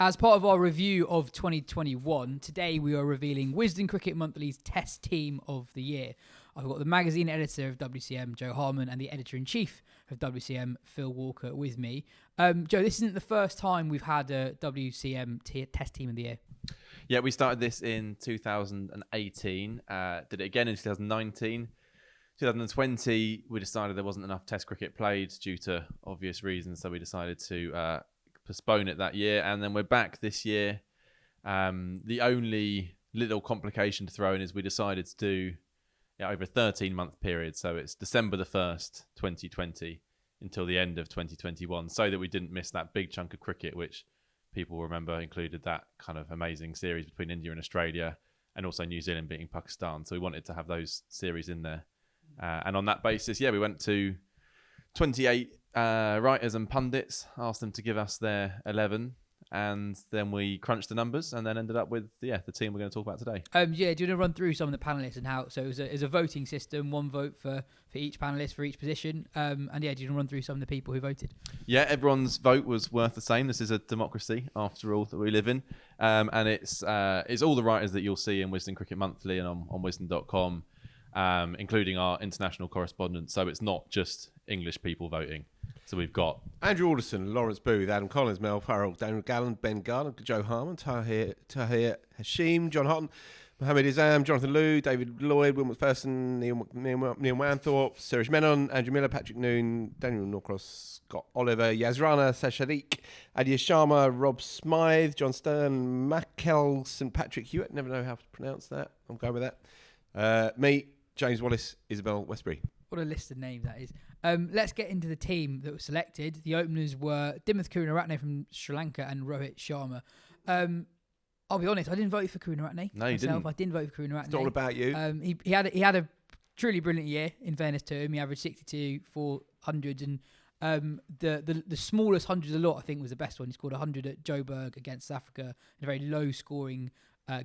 As part of our review of 2021, today we are revealing Wisden Cricket Monthly's Test Team of the Year. I've got the magazine editor of WCM, Joe Harman, and the editor-in-chief of WCM, Phil Walker, with me. Joe, this isn't the first time we've had a WCM Test Team of the Year. Yeah, we started this in 2018, did it again in 2019. 2020, we decided there wasn't enough Test cricket played due to obvious reasons, so we decided to postpone it that year. And then we're back this year. The only little complication to throw in is we decided to do over a 13-month period. So it's December the 1st, 2020 until the end of 2021, so that we didn't miss that big chunk of cricket, which people remember included that kind of amazing series between India and Australia, and also New Zealand beating Pakistan. So we wanted to have those series in there. And on that basis, we went to 28 writers and pundits, asked them to give us their 11, and then we crunched the numbers and then ended up with the team we're going to talk about today. Do you want to run through some of the panellists and how? So it was a voting system, one vote for each panelist for each position. Do you want to run through some of the people who voted? Yeah, everyone's vote was worth the same. This is a democracy, after all, that we live in, and it's all the writers that you'll see in Wisden Cricket Monthly and on Wisden.com, including our international correspondents. So it's not just English people voting. So we've got Andrew Alderson, Lawrence Booth, Adam Collins, Mel Farrell, Daniel Gallen, Ben Garner, Joe Harman, Tahir Hashim, John Houghton, Mohammed Izam, Jonathan Liu, David Lloyd, Will McPherson, Neil Wanthorpe, Suresh Menon, Andrew Miller, Patrick Noon, Daniel Norcross, Scott Oliver, Yas Rana, Sashalik, Adia Sharma, Rob Smythe, John Stern, Makel, St Patrick Hewitt, never know how to pronounce that, I'm going with that. Me, James Wallace, Isabel Westbury. What a list of names that is. Let's get into the team that was selected. The openers were Dimuth Karunaratne from Sri Lanka and Rohit Sharma. I'll be honest, I didn't vote for Karunaratne. No, you didn't. I didn't vote for Karunaratne. It's all about you. He had a truly brilliant year, in fairness to him. He averaged 62 for hundreds, and the smallest hundreds a lot, I think, was the best one. He scored 100 at Joburg against South Africa in a very low-scoring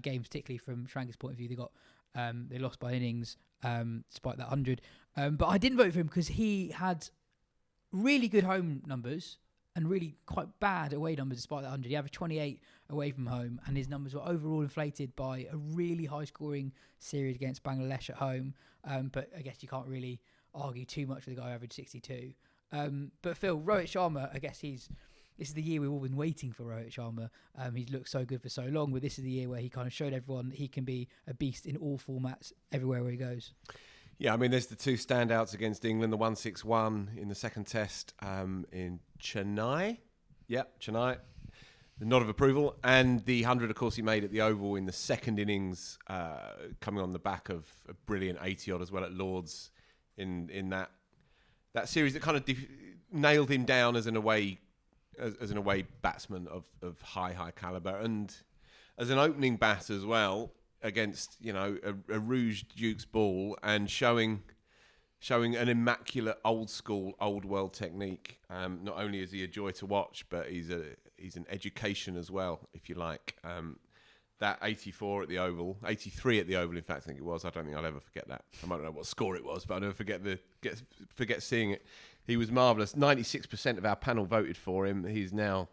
game, particularly from Sri Lanka's point of view. They lost by innings despite that 100. But I didn't vote for him because he had really good home numbers and really quite bad away numbers despite that 100. He averaged 28 away from home, and his numbers were overall inflated by a really high-scoring series against Bangladesh at home. But I guess you can't really argue too much with the guy who averaged 62. But Phil, Rohit Sharma, I guess this is the year we've all been waiting for Rohit Sharma. He's looked so good for so long, but this is the year where he kind of showed everyone that he can be a beast in all formats, everywhere where he goes. Yeah, I mean, there's the two standouts against England, the 161 in the second test in Chennai. Yep, Chennai. The nod of approval. And the 100, of course, he made at the Oval in the second innings, coming on the back of a brilliant 80-odd as well at Lord's in that series that kind of nailed him down as an away batsman of high caliber, and as an opening bat as well against a Rouge Duke's ball, and showing an immaculate old school old world technique. Not only is he a joy to watch, but he's an education as well, if you like. That 84 at the Oval, 83 at the Oval, in fact, I think it was. I don't think I'll ever forget that. I might not know what score it was, but I'll never forget seeing it. He was marvellous. 96% of our panel voted for him. He's now,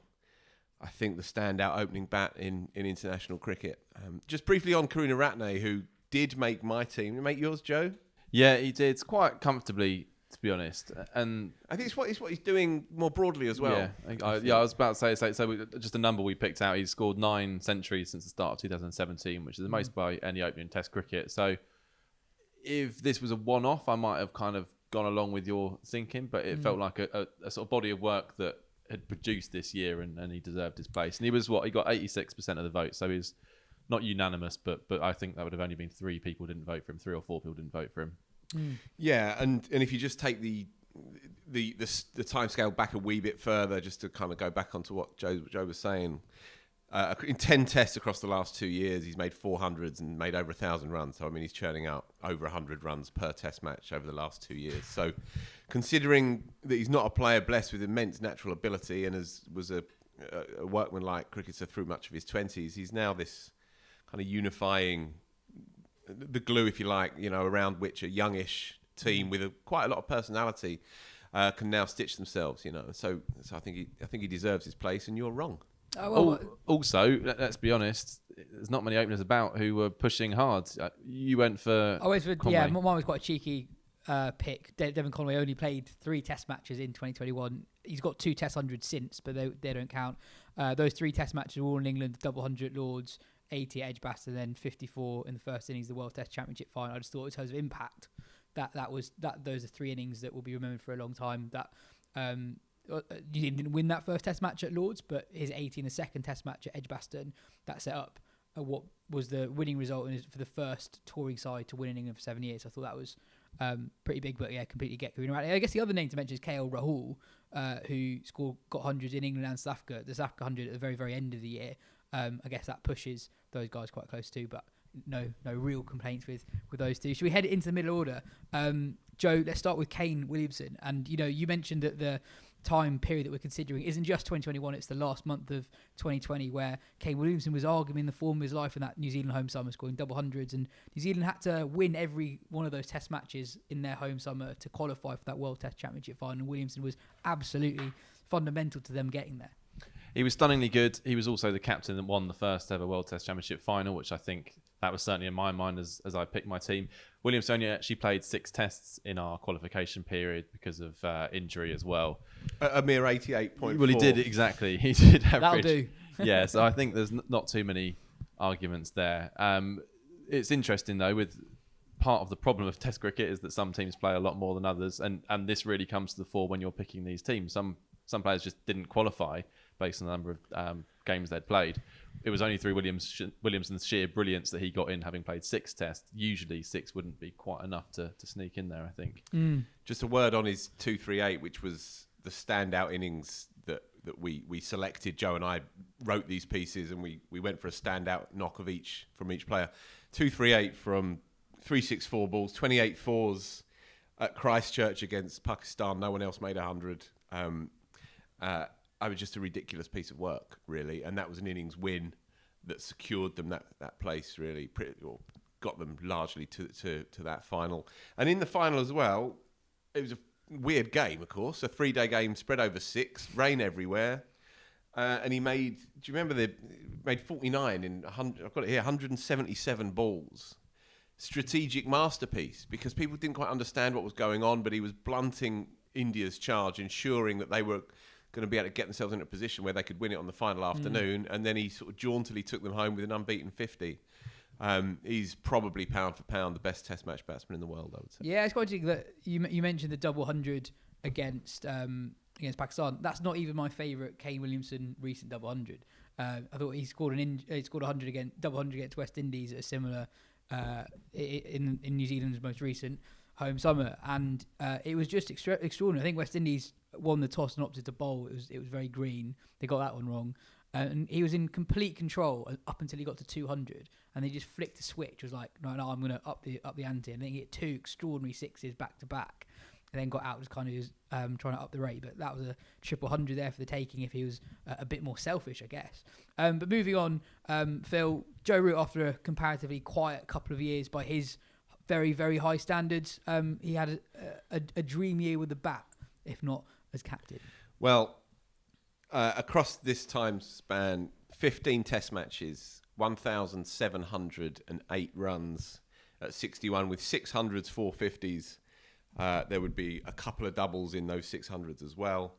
I think, the standout opening bat in international cricket. Just briefly on Karunaratne, who did make my team. Did he make yours, Joe? Yeah, he did quite comfortably, to be honest. And I think it's what he's doing more broadly as well. Yeah, I was about to say just a number we picked out. He's scored 9 centuries since the start of 2017, which is the most by any opening Test cricket. So if this was a one-off, I might have kind of gone along with your thinking, but it felt like a sort of body of work that had produced this year, and he deserved his place. And he was he got 86% of the vote, so he's not unanimous, but I think that would have only been 3 people didn't vote for him, 3 or 4 people didn't vote for him. Yeah, and if you just take the timescale back a wee bit further, just to kind of go back onto what Joe was saying, in 10 tests across the last 2 years, he's made 400s and made over 1,000 runs. So I mean, he's churning out over 100 runs per test match over the last 2 years. So, considering that he's not a player blessed with immense natural ability and was a workman-like cricketer through much of his 20s, he's now this kind of unifying, the glue, if you like, around which a youngish team with quite a lot of personality can now stitch themselves. So I think he deserves his place, and you're wrong. Also, let's be honest, there's not many openers about who were pushing hard. You went for Conway. Yeah, mine was quite a cheeky pick. Devon Conway only played 3 Test matches in 2021. He's got 2 Test hundreds since, but they don't count. Those 3 Test matches were all in England: double 100 Lords, 80 at Edgbaston, and then 54 in the first innings of the World Test Championship final. I just thought, in terms of impact, those are 3 innings that will be remembered for a long time. That New Zealand didn't win that first Test match at Lords, but his 80 in the second Test match at Edgbaston, that set up what was the winning result for the first touring side to win in England for 7 years. I thought that was pretty big, but yeah, completely get Karina right. I guess the other name to mention is KL Rahul, who got hundreds in England and South Africa. The South Africa 100 at the very, very end of the year. I guess that pushes those guys quite close too, but no real complaints with those two. Should we head it into the middle order? Joe, let's start with Kane Williamson. And you mentioned that the time period that we're considering isn't just 2021, it's the last month of 2020 where Kane Williamson was arguing the form of his life in that New Zealand home summer, scoring double hundreds, and New Zealand had to win every one of those Test matches in their home summer to qualify for that World Test Championship final. Williamson was absolutely fundamental to them getting there. He was stunningly good. He was also the captain that won the first ever World Test Championship final, which I think that was certainly in my mind as I picked my team. Williamson only actually played 6 tests in our qualification period because of injury as well. A mere 88.4. Well, he did, exactly. He did average. That'll do. Yeah, so I think there's not too many arguments there. It's interesting, though, with part of the problem of Test cricket is that some teams play a lot more than others, and this really comes to the fore when you're picking these teams. Some players just didn't qualify based on the number of games they'd played. It was only through Williamson's sheer brilliance that he got in, having played 6 tests. Usually 6 wouldn't be quite enough to sneak in there, I think. Just a word on his 238, which was the standout innings that we selected. Joe and I wrote these pieces and we went for a standout knock of each from each player. 238 from 364 balls, 28 fours at Christchurch against Pakistan. No one else made 100. I was just a ridiculous piece of work, really, and that was an innings win that secured them that place, really, or got them largely to that final. And in the final as well, it was a weird game, of course, a 3-day game spread over 6, rain everywhere, and he made. Do you remember made 49 in 100? I've got it here, 177 balls. Strategic masterpiece, because people didn't quite understand what was going on, but he was blunting India's charge, ensuring that they were going to be able to get themselves in a position where they could win it on the final afternoon, and then he sort of jauntily took them home with an unbeaten 50. He's probably pound for pound the best Test match batsman in the world, I would say. Yeah, it's quite interesting that you mentioned the double 100 against Pakistan. That's not even my favourite Kane Williamson recent double 100. I thought he scored 100 double 100 against West Indies at a similar in New Zealand's most recent home summer, and it was just extraordinary. I think West Indies won the toss and opted to bowl. It was very green. They got that one wrong, and he was in complete control up until he got to 200, and they just flicked a switch. It was like, no, I'm going to up the ante, and then he hit 2 extraordinary 6s back to back, and then got out, was kind of trying to up the rate. But that was a triple 100 there for the taking if he was a bit more selfish, I guess. But moving on, Phil, Joe Root, after a comparatively quiet couple of years by his very, very high standards, he had a dream year with the bat, if not as captain. Well, across this time span, 15 Test matches, 1,708 runs at 61 with 600s, 450s. There would be a couple of doubles in those 600s as well.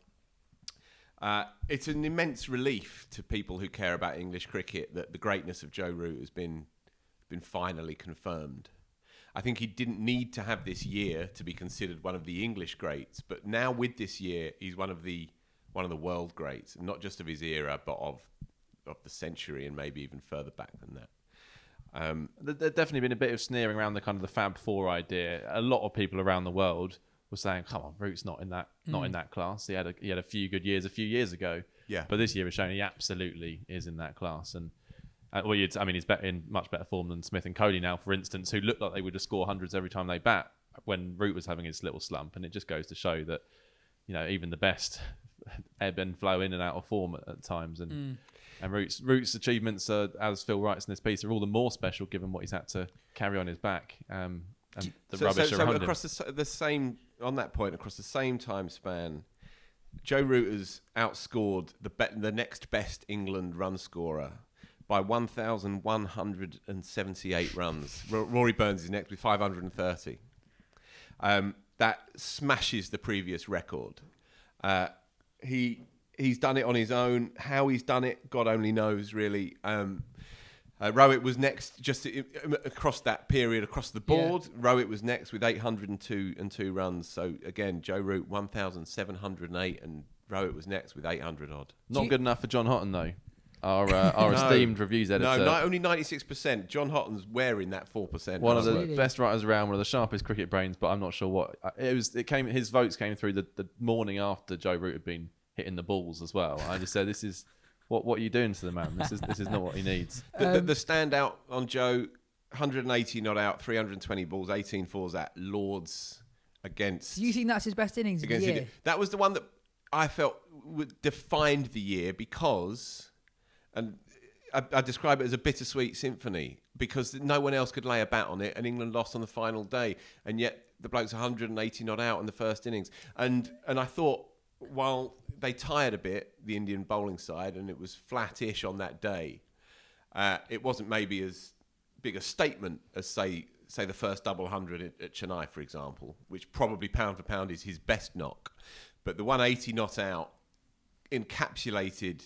It's an immense relief to people who care about English cricket that the greatness of Joe Root has been finally confirmed. I think he didn't need to have this year to be considered one of the English greats, but now with this year, he's one of the world greats, not just of his era, but of the century and maybe even further back than that. There's definitely been a bit of sneering around the kind of the Fab Four idea. A lot of people around the world were saying, "Come on, Root's not in that class. He had a few good years a few years ago, yeah. But this year has shown he absolutely is in that class." And he's in much better form than Smith and Kohli now, for instance, who looked like they would just score hundreds every time they bat when Root was having his little slump. And it just goes to show that, even the best ebb and flow in and out of form at times. And Root's achievements, as Phil writes in this piece, are all the more special given what he's had to carry on his back and the rubbish around him. Across the same, on that point, across the same time span, Joe Root has outscored the next best England run scorer by 1,178 runs. Rory Burns is next with 530. That smashes the previous record. He's done it on his own. How he's done it, God only knows, really. Rowett was next, just across that period, across the board. Yeah. Rowett was next with 802 runs. So again, Joe Root 1,708, and Rowett was next with 800 odd. Not good enough for John Houghton though. Our esteemed reviews editor. No, only 96%. John Houghton's wearing that 4%. One of the best writers around, one of the sharpest cricket brains, but I'm not sure what it was. His votes came through the morning after Joe Root had been hitting the balls as well. I just said, "This is what are you doing to the man? This is not what he needs." The standout on Joe, 180 not out, 320 balls, 18 fours at Lords against. Do you think that's his best innings of the year? India. That was the one that I felt defined the year because. And I describe it as a bittersweet symphony because no one else could lay a bat on it, and England lost on the final day, and yet the bloke's 180 not out in the first innings. And I thought, while they tired a bit, the Indian bowling side, and it was flat-ish on that day, it wasn't maybe as big a statement as, say the first double 100 at Chennai, for example, which probably pound for pound is his best knock. But the 180 not out encapsulated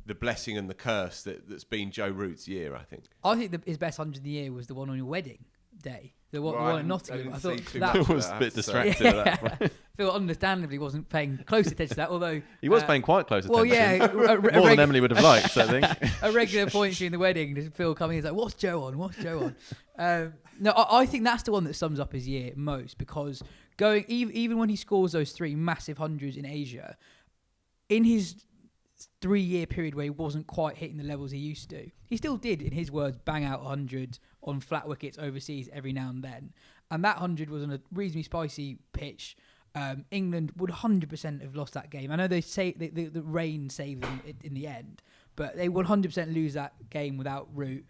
the blessing and the curse that's been Joe Root's year, I think. I think his best 100 of the year was the one on your wedding day. The one at Nottingham. I thought that was a bit distracted at that. Phil understandably wasn't paying close attention to that, although... He was paying quite close attention. Well, yeah. More than Emily would have liked, I think. A regular point during the wedding, Phil coming in, he's like, what's Joe on? No, I think that's the one that sums up his year most, because even when he scores those 3 massive hundreds in Asia, in his 3-year period where he wasn't quite hitting the levels he used to, he still did, in his words, bang out 100 on flat wickets overseas every now and then. And that 100 was on a reasonably spicy pitch. England would 100% have lost that game. I know they say the rain saved them in the end, but they would 100% lose that game without Root.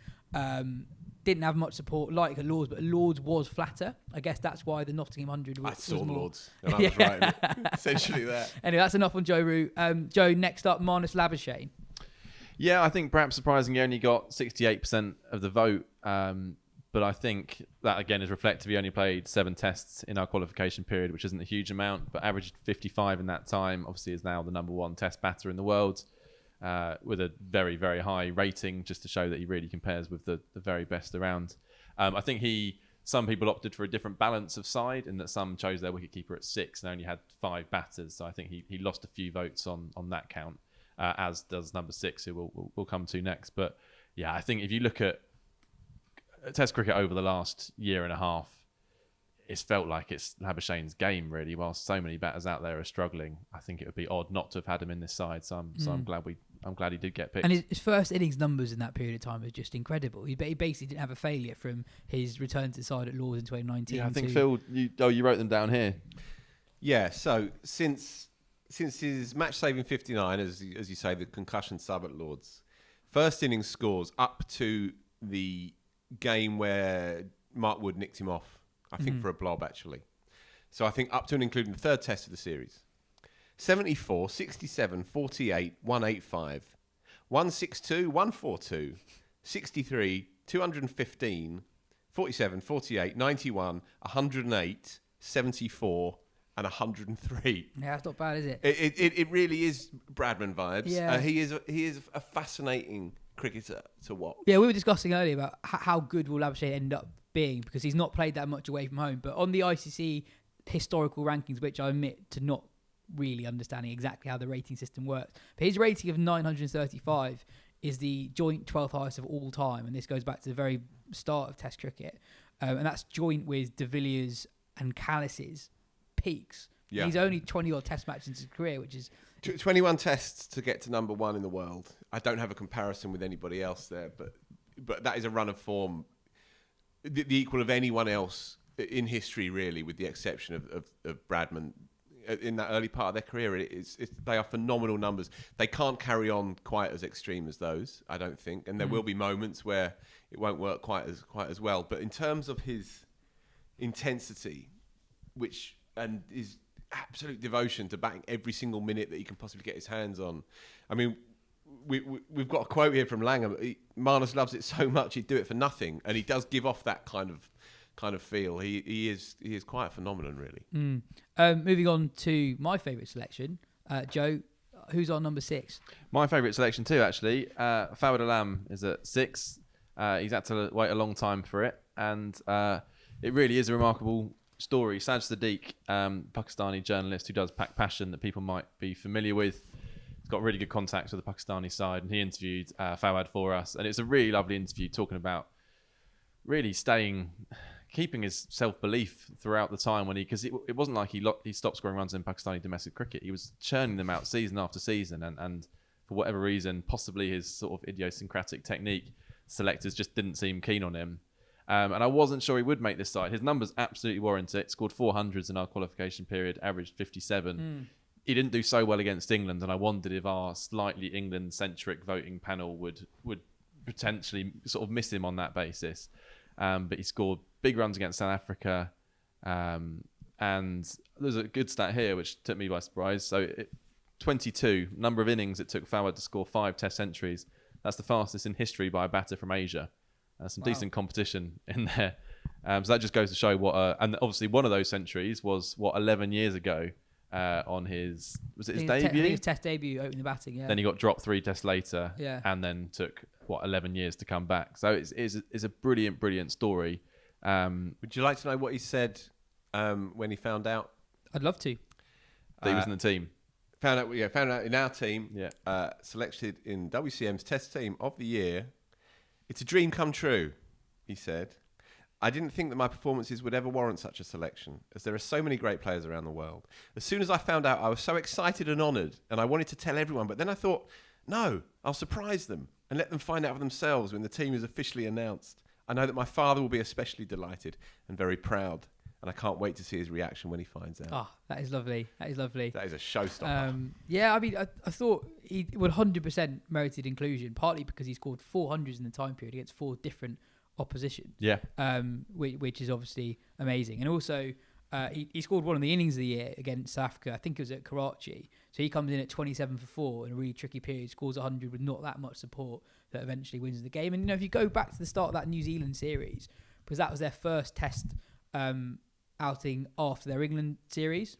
Didn't have much support like a Lords, but Lords was flatter. I guess that's why the Nottingham 100 was I saw more. Lords, and I was right. Essentially that. Anyway, that's enough on Joe Root. Joe, next up, Marnus Labuschagne. Yeah, I think perhaps surprisingly only got 68% of the vote. But I think that, again, is reflective. He only played 7 tests in our qualification period, which isn't a huge amount, but averaged 55 in that time. Obviously is now the #1 test batter in the world. With a very, very high rating, just to show that he really compares with the very best around. I think some people opted for a different balance of side, in that some chose their wicketkeeper at 6 and only had 5 batters. So I think he lost a few votes on that count, as does number 6, who we'll come to next. But yeah, I think if you look at Test cricket over the last year and a half, it's felt like it's Labuschagne's game, really. Whilst so many batters out there are struggling, I think it would be odd not to have had him in this side. So I'm glad he did get picked. And his first innings numbers in that period of time was just incredible. He basically didn't have a failure from his return to the side at Lords in 2019. Yeah, I think Phil, you wrote them down here. Yeah. So since his match-saving 59, as you say, the concussion sub at Lords, first innings scores up to the game where Mark Wood nicked him off, I think for a blob actually. So I think up to and including the 3rd test of the series. 74, 67, 48, 185, 162, 142, 63, 215, 47, 48, 91, 108, 74 and 103. Yeah, that's not bad, is it? It really is Bradman vibes. Yeah. He is a fascinating cricketer to watch. Yeah, we were discussing earlier about how good will Labuschagne end up being, because he's not played that much away from home. But on the ICC historical rankings, which I admit to not really understanding exactly how the rating system works, but his rating of 935 is the joint 12th highest of all time, and this goes back to the very start of Test cricket, and that's joint with De Villiers and Callis's peaks. Yeah. He's only 20 odd Test matches in his career, which is 21 tests to get to #1 in the world. I don't have a comparison with anybody else there, but that is a run of form, the equal of anyone else in history, really, with the exception of Bradman. In that early part of their career, they are phenomenal numbers. They can't carry on quite as extreme as those, I don't think, and there will be moments where it won't work quite as well. But in terms of his intensity, which and is absolute devotion to batting every single minute that he can possibly get his hands on. I mean, we've got a quote here from Langham. Marnus loves it so much he'd do it for nothing, and he does give off that kind of feel. He is quite a phenomenon, really. Moving on to my favourite selection, Joe. Who's on number 6? My favourite selection too, actually. Fawad Alam is at 6. He's had to wait a long time for it, and it really is a remarkable story. Saj Sadiq, Pakistani journalist who does Pack Passion that people might be familiar with, he's got really good contacts with the Pakistani side, and he interviewed Fawad for us, and it's a really lovely interview talking about really keeping his self-belief throughout the time when because it wasn't like he stopped scoring runs in Pakistani domestic cricket. He was churning them out season after season, and for whatever reason, possibly his sort of idiosyncratic technique, selectors just didn't seem keen on him. And I wasn't sure he would make this side. His numbers absolutely warrant it. Scored 400s in our qualification period, averaged 57. He didn't do so well against England, and I wondered if our slightly England-centric voting panel would potentially sort of miss him on that basis. But he scored big runs against South Africa. And there's a good stat here, which took me by surprise. So 22, number of innings it took Fawad to score 5 Test centuries. That's the fastest in history by a batter from Asia. Some decent competition in there. So that just goes to show and obviously one of those centuries was 11 years ago on his debut? I think his Test debut, opening the batting, yeah. Then he got dropped 3 tests later, yeah. And then took 11 years to come back. So it's a brilliant story. Would you like to know what he said when he found out? I'd love to. That he was in the team. Found out in our team. Yeah. Selected in WCM's Test Team of the Year. It's a dream come true, he said. I didn't think that my performances would ever warrant such a selection, as there are so many great players around the world. As soon as I found out, I was so excited and honoured, and I wanted to tell everyone. But then I thought, no, I'll surprise them and let them find out for themselves when the team is officially announced. I know that my father will be especially delighted and very proud, and I can't wait to see his reaction when he finds out. Oh, that is lovely. That is a showstopper. Yeah, I mean, I thought he 100% merited inclusion, partly because he scored 400s in the time period against 4 different opposition. Yeah. Which is obviously amazing. And also, he scored one of the innings of the year against South Africa. I think it was at Karachi. So he comes in at 27 for 4 in a really tricky period, scores 100 with not that much support, that eventually wins the game. And, if you go back to the start of that New Zealand series, because that was their first Test outing after their England series,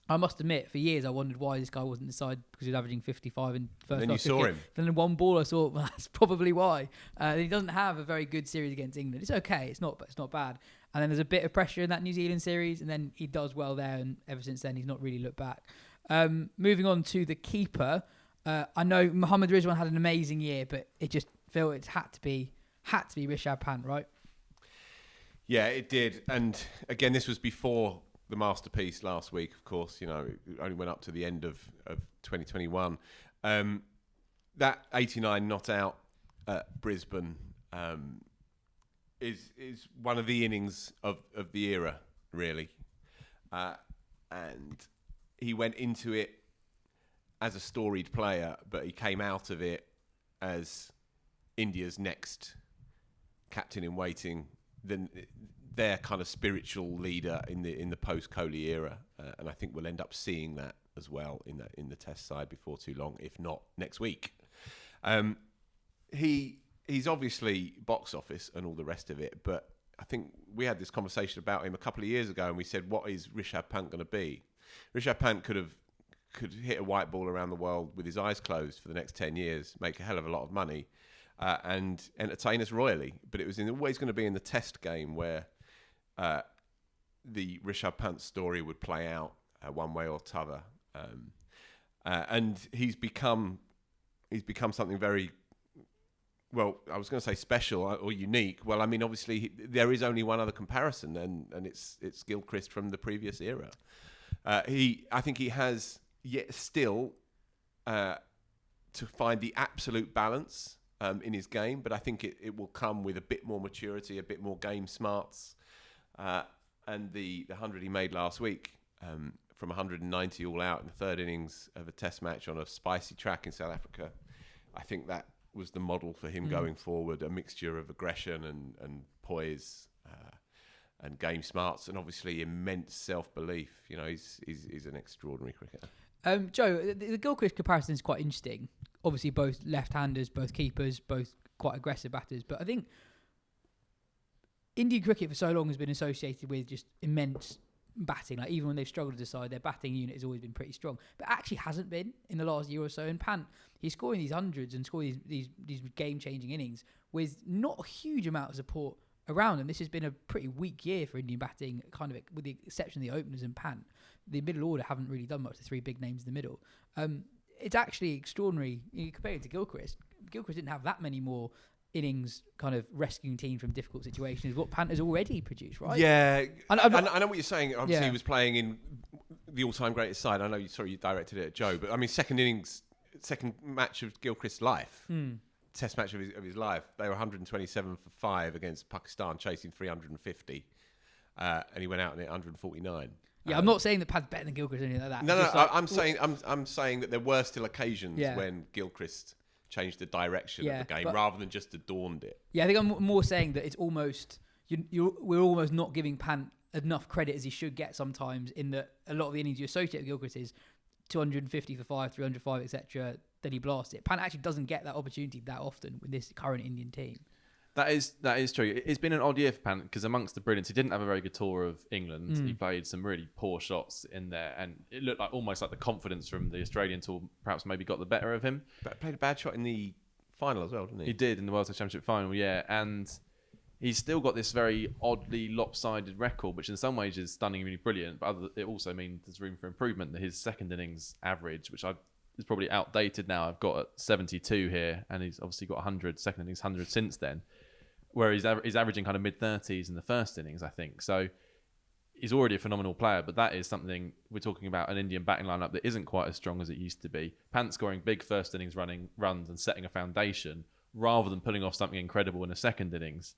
I must admit, for years I wondered why this guy wasn't the side, because he was averaging 55 in first. Then you saw him. Then in one ball, I thought, well, that's probably why. He doesn't have a very good series against England. It's okay. It's not bad. And then there's a bit of pressure in that New Zealand series, and then he does well there. And ever since then, he's not really looked back. Moving on to the keeper, I know Mohammad Rizwan had an amazing year, but it just felt it had to be Rishabh Pant, right? Yeah, it did. And again, this was before the masterpiece last week, of course. It only went up to the end of 2021. That 89 not out at Brisbane is one of the innings of the era, really. And he went into it as a storied player, but he came out of it as India's next captain in waiting, their kind of spiritual leader in the post-Kohli era, and I think we'll end up seeing that as well in the Test side before too long, if not next week. He's obviously box office and all the rest of it, but I think we had this conversation about him a couple of years ago, and we said, what is Rishabh Pant going to be? Rishabh Pant could hit a white ball around the world with his eyes closed for the next 10 years, make a hell of a lot of money, and entertain us royally. But it was always going to be in the Test game where the Rishabh Pant story would play out one way or t'other. And he's become something very, well, I was going to say special or unique. Well, I mean, obviously there is only one other comparison, and it's Gilchrist from the previous era. I think he has yet still to find the absolute balance in his game, but I think it will come with a bit more maturity, a bit more game smarts, and the 100 he made last week from 190 all out in the third innings of a Test match on a spicy track in South Africa. I think that was the model for him going forward, a mixture of aggression and poise. and game smarts, and obviously immense self-belief. You know, he's an extraordinary cricketer. Joe, the Gilchrist comparison is quite interesting. Obviously, both left-handers, both keepers, both quite aggressive batters. But I think Indian cricket for so long has been associated with just immense batting. Like even when they've struggled to decide, their batting unit has always been pretty strong. But actually hasn't been in the last year or so. And Pant, he's scoring these hundreds and scoring these game-changing innings with not a huge amount of support around him. This has been a pretty weak year for Indian batting, kind of with the exception of the openers and Pant. The middle order haven't really done much. The three big names in the middle. It's actually extraordinary. You compare it to Gilchrist. Gilchrist didn't have that many more innings kind of rescuing teams from difficult situations. What Pant has already produced, right? Yeah, I know what you're saying. Obviously, he was playing in the all-time greatest side. I know you directed it at Joe, but I mean, second match of Gilchrist's life, test match of his life. They were 127 for 5 against Pakistan, chasing 350, and he went out in it 149. Yeah, I'm not saying that Pant's better than Gilchrist or anything like that. No, I'm saying that there were still occasions when Gilchrist changed the direction of the game rather than just adorned it. Yeah, I think I'm more saying that it's almost we're almost not giving Pant enough credit as he should get sometimes. In that a lot of the innings you associate with Gilchrist is 250 for 5, 305, etc. Then he blasts it. Pant actually doesn't get that opportunity that often with this current Indian team. That is true. It's been an odd year for Pant because amongst the brilliance, he didn't have a very good tour of England. He played some really poor shots in there, and it looked like almost like the confidence from the Australian tour perhaps maybe got the better of him. But played a bad shot in the final as well, didn't he? He did in the World Test Championship final, yeah. And he's still got this very oddly lopsided record, which in some ways is stunningly brilliant, but it also means there's room for improvement. That his second innings average, which is probably outdated now, I've got at 72 here, and he's obviously got 100, second innings 100 since then. Where he's averaging kind of mid-30s in the first innings, I think. So he's already a phenomenal player, but that is something we're talking about, an Indian batting lineup that isn't quite as strong as it used to be. Pant scoring big first innings runs and setting a foundation rather than pulling off something incredible in the second innings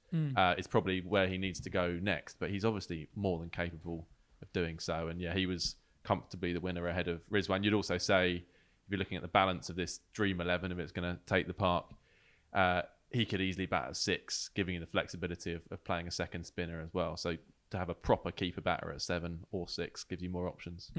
is probably where he needs to go next. But he's obviously more than capable of doing so. And yeah, he was comfortably the winner ahead of Rizwan. You'd also say, if you're looking at the balance of this Dream 11, if it's going to take the park, he could easily bat at 6, giving you the flexibility of playing a second spinner as well. So to have a proper keeper batter at 7 or 6 gives you more options.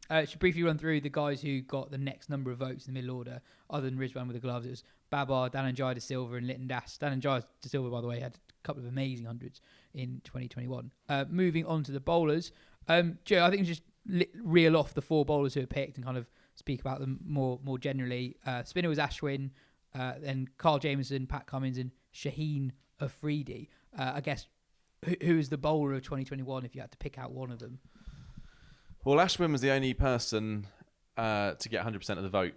Should briefly run through the guys who got the next number of votes in the middle order, other than Rizwan with the gloves. It was Babar, Dhananjay De Silva and Lytton Das. Dhananjay De Silva, by the way, had a couple of amazing hundreds in 2021. Moving on to the bowlers. Joe, I think we just reel off the 4 bowlers who are picked and kind of speak about them more generally. Spinner was Ashwin, then Carl Jamieson, Pat Cummins and Shaheen Afridi. I guess, who is the bowler of 2021 if you had to pick out one of them? Well, Ashwin was the only person to get 100% of the vote.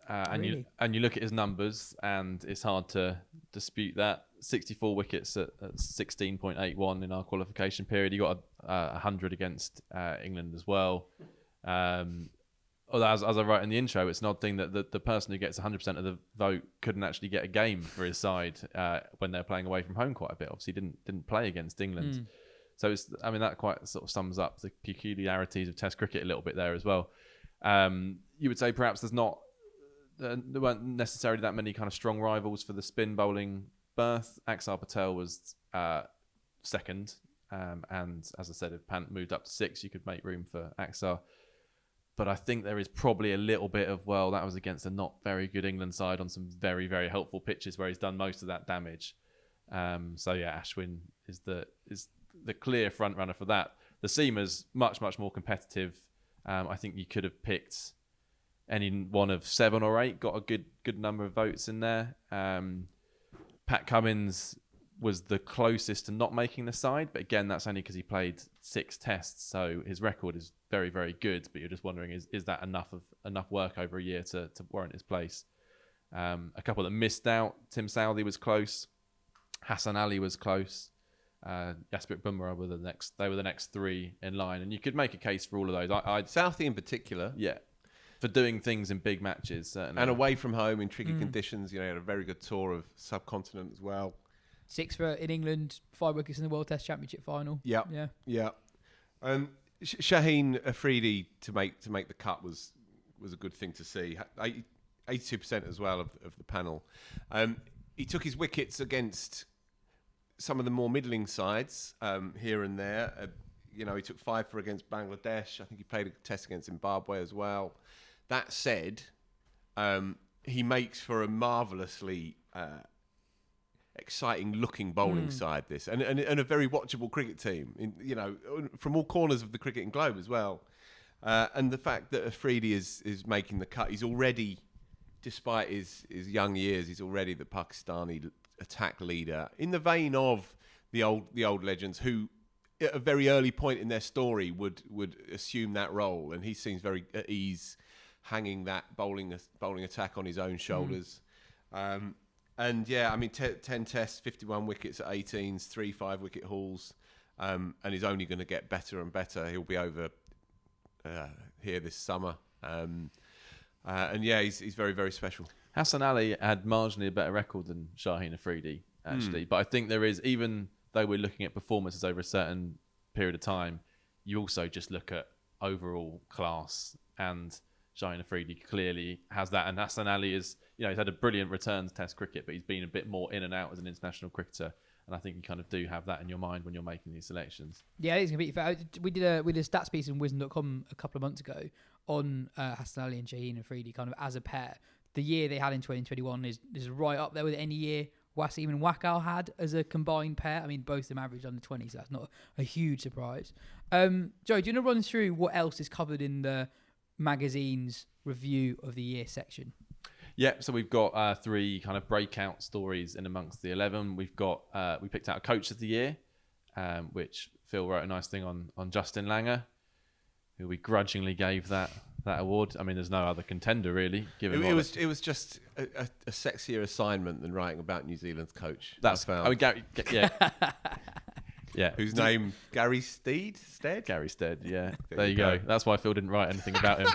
Really? And you look at his numbers and it's hard to dispute that. 64 wickets at 16.81 in our qualification period. He got 100 against England as well. Although, as I write in the intro, it's an odd thing that the person who gets 100% of the vote couldn't actually get a game for his side when they're playing away from home quite a bit. Obviously, didn't play against England. So that quite sort of sums up the peculiarities of Test cricket a little bit there as well. You would say perhaps there weren't necessarily that many kind of strong rivals for the spin bowling berth. Axar Patel was second, and as I said, if Pant moved up to 6, you could make room for Axar. But I think there is probably a little bit of, that was against a not very good England side on some very, very helpful pitches where he's done most of that damage. So yeah, Ashwin is the clear front runner for that. The seamers much more competitive. I think you could have picked any one of 7 or 8, got a good number of votes in there. Pat Cummins was the closest to not making the side, but again, that's only because he played 6 tests, so his record is very, very good. But you're just wondering, is that enough work over a year to warrant his place? A couple that missed out. Tim Southey was close. Hassan Ali was close. Jasprit Bumrah were the next 3 in line, and you could make a case for all of those. Southey in particular, yeah, for doing things in big matches, certainly, and away from home in tricky conditions. You know, he had a very good tour of subcontinent as well. 6 in England, 5 wickets in the World Test Championship final. Yeah. Shaheen Afridi to make the cut was a good thing to see. 82% as well of the panel. He took his wickets against some of the more middling sides here and there. He took 5 for against Bangladesh. I think he played a test against Zimbabwe as well. That said, he makes for a marvellously exciting-looking bowling side. This and a very watchable cricket team. From all corners of the cricketing globe as well. And the fact that Afridi is making the cut, he's already, despite his young years, he's already the Pakistani attack leader in the vein of the old legends who, at a very early point in their story, would assume that role, and he seems very at ease, hanging that bowling attack on his own shoulders. 10 tests, 51 wickets at 18s, 3 5-wicket hauls, and he's only going to get better and better. He'll be over here this summer, he's very, very special. Hassan Ali had marginally a better record than Shaheen Afridi, actually. But I think there is, even though we're looking at performances over a certain period of time, you also just look at overall class, and Shaheen Afridi clearly has that. And Hassan Ali is, he's had a brilliant return to Test cricket, but he's been a bit more in and out as an international cricketer. And I think you kind of do have that in your mind when you're making these selections. Yeah, it's completely fair. We did a stats piece in Wisden.com a couple of months ago on Hassan Ali and Shaheen Afridi kind of as a pair. The year they had in 2021 is right up there with any year Wasim and Wakal had as a combined pair. I mean, both of them averaged under 20, so that's not a huge surprise. Joe, do you want to run through what else is covered in the magazine's review of the year section? Yeah, so we've got 3 kind of breakout stories in amongst the 11. We've got we picked out a coach of the year, which Phil wrote a nice thing on Justin Langer, who we grudgingly gave that award. I mean, there's no other contender really. Given it was just a sexier assignment than writing about New Zealand's coach. That's found. I mean, Gary, yeah, yeah. Whose name? Gary Stead? Gary Stead. Yeah. There you go. That's why Phil didn't write anything about him.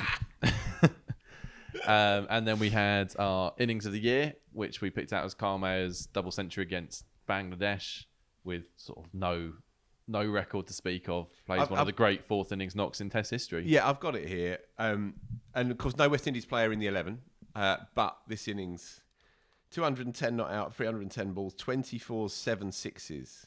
And then we had our innings of the year, which we picked out as Kyle Mayer's double century against Bangladesh, with sort of no record to speak of. Plays one of the great fourth innings knocks in Test history. Yeah, I've got it here. And of course, no West Indies player in the 11. But this innings, 210 not out, 310 balls, 24 7-6s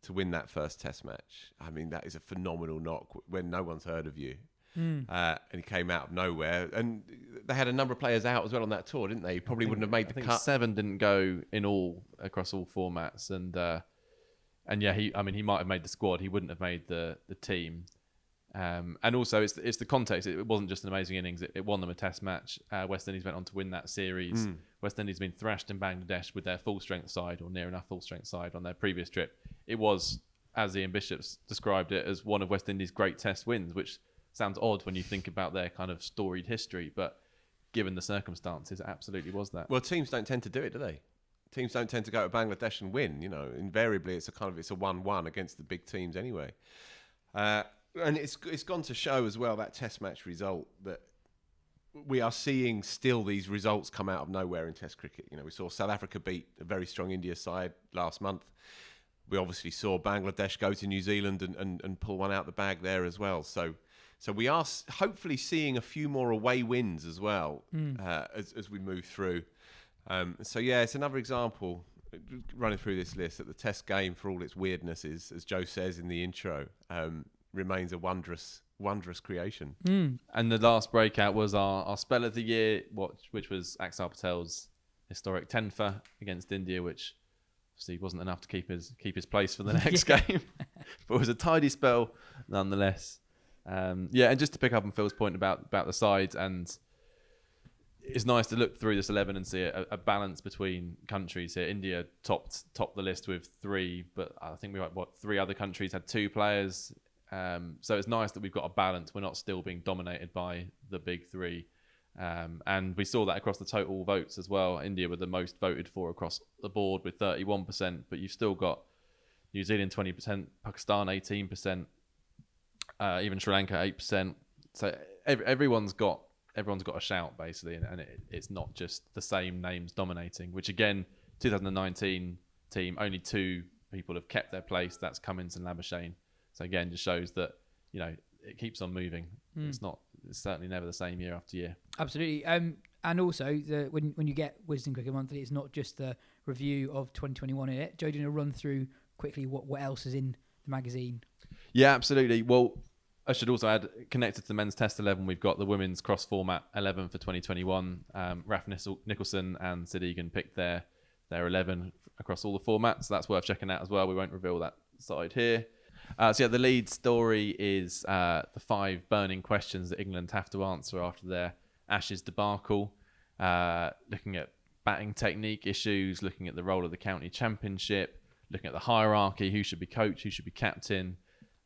to win that first Test match. I mean, that is a phenomenal knock when no one's heard of you. And he came out of nowhere. And they had a number of players out as well on that tour, didn't they? He probably wouldn't have made the cut. 7 didn't go in all across all formats. And yeah, he might have made the squad. He wouldn't have made the team. And also, it's the context. It wasn't just an amazing innings. It won them a Test match. West Indies went on to win that series. West Indies have been thrashed in Bangladesh with their full-strength side, or near enough full-strength side, on their previous trip. It was, as Ian Bishops described it, as one of West Indies' great Test wins, which sounds odd when you think about their kind of storied history, but given the circumstances, it absolutely was that. Well, teams don't tend to do it, do they? Teams don't tend to go to Bangladesh and win. Invariably it's a 1-1 against the big teams anyway. And it's gone to show as well, that Test match result, that we are seeing still these results come out of nowhere in Test cricket. We saw South Africa beat a very strong India side last month. We obviously saw Bangladesh go to New Zealand and pull one out the bag there as well. So we are hopefully seeing a few more away wins as well as we move through. It's another example, running through this list, that the Test game, for all its weirdness, is, as Joe says in the intro, remains a wondrous creation. And the last breakout was our spell of the year, which was Axar Patel's historic 10 for against India, which obviously wasn't enough to keep his place for the next game, but it was a tidy spell nonetheless. And just to pick up on Phil's point about the sides, and it's nice to look through this 11 and see a balance between countries here. India topped the list with 3, but I think we 3 other countries had 2 players. So it's nice that we've got a balance. We're not still being dominated by the big 3. And we saw that across the total votes as well. India were the most voted for across the board with 31%, but you've still got New Zealand 20%, Pakistan 18%, even Sri Lanka 8%. So everyone's got a shout basically, and it's not just the same names dominating. Which again, 2019 team, only 2 people have kept their place. That's Cummins and Labuschagne. So again, just shows that it keeps on moving. It's certainly never the same year after year. Absolutely. And also when you get Wisden Cricket Monthly, it's not just the review of 2021 in it. Joe, do you want to run through quickly what else is in the magazine? Yeah, absolutely. Well, I should also add, connected to the men's Test 11, we've got the women's cross-format 11 for 2021. Raf Nicholson and Sid Egan picked their 11 across all the formats, so that's worth checking out as well. We won't reveal that side here. The lead story is the 5 burning questions that England have to answer after their Ashes debacle, looking at batting technique issues, looking at the role of the county championship, looking at the hierarchy, who should be coach, who should be captain,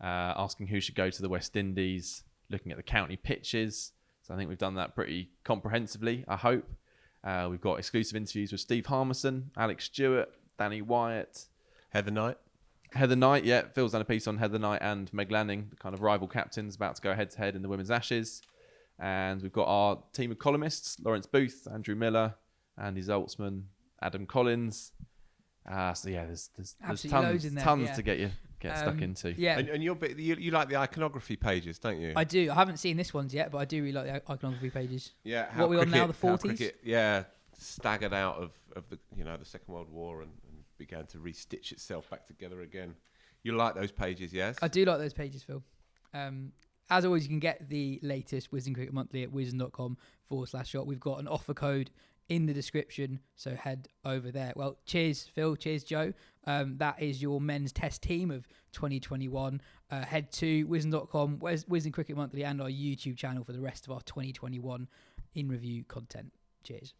asking who should go to the West Indies, looking at the county pitches. So I think we've done that pretty comprehensively, I hope. We've got exclusive interviews with Steve Harmison, Alex Stewart, Danny Wyatt. Heather Knight, yeah. Phil's done a piece on Heather Knight and Meg Lanning, the kind of rival captains about to go head-to-head in the Women's Ashes. And we've got our team of columnists, Lawrence Booth, Andrew Miller, Andy Zoltzman, Adam Collins. There's loads in there, tons to get stuck into. Yeah, and you like the iconography pages, don't you? I do. I haven't seen this ones yet, but I do really like the iconography pages. Yeah, what are we on now? The 40s. Staggered out of the the Second World War and began to restitch itself back together again. You like those pages, yes? I do like those pages, Phil. As always, you can get the latest Wisden Cricket Monthly at wisden.com/shop. We've got an offer code in the description, so head over there. Well, cheers, Phil. Cheers, Joe. That is your men's Test team of 2021. Head to wisden.com, Wisden Cricket Monthly, and our YouTube channel for the rest of our 2021 in review content. Cheers.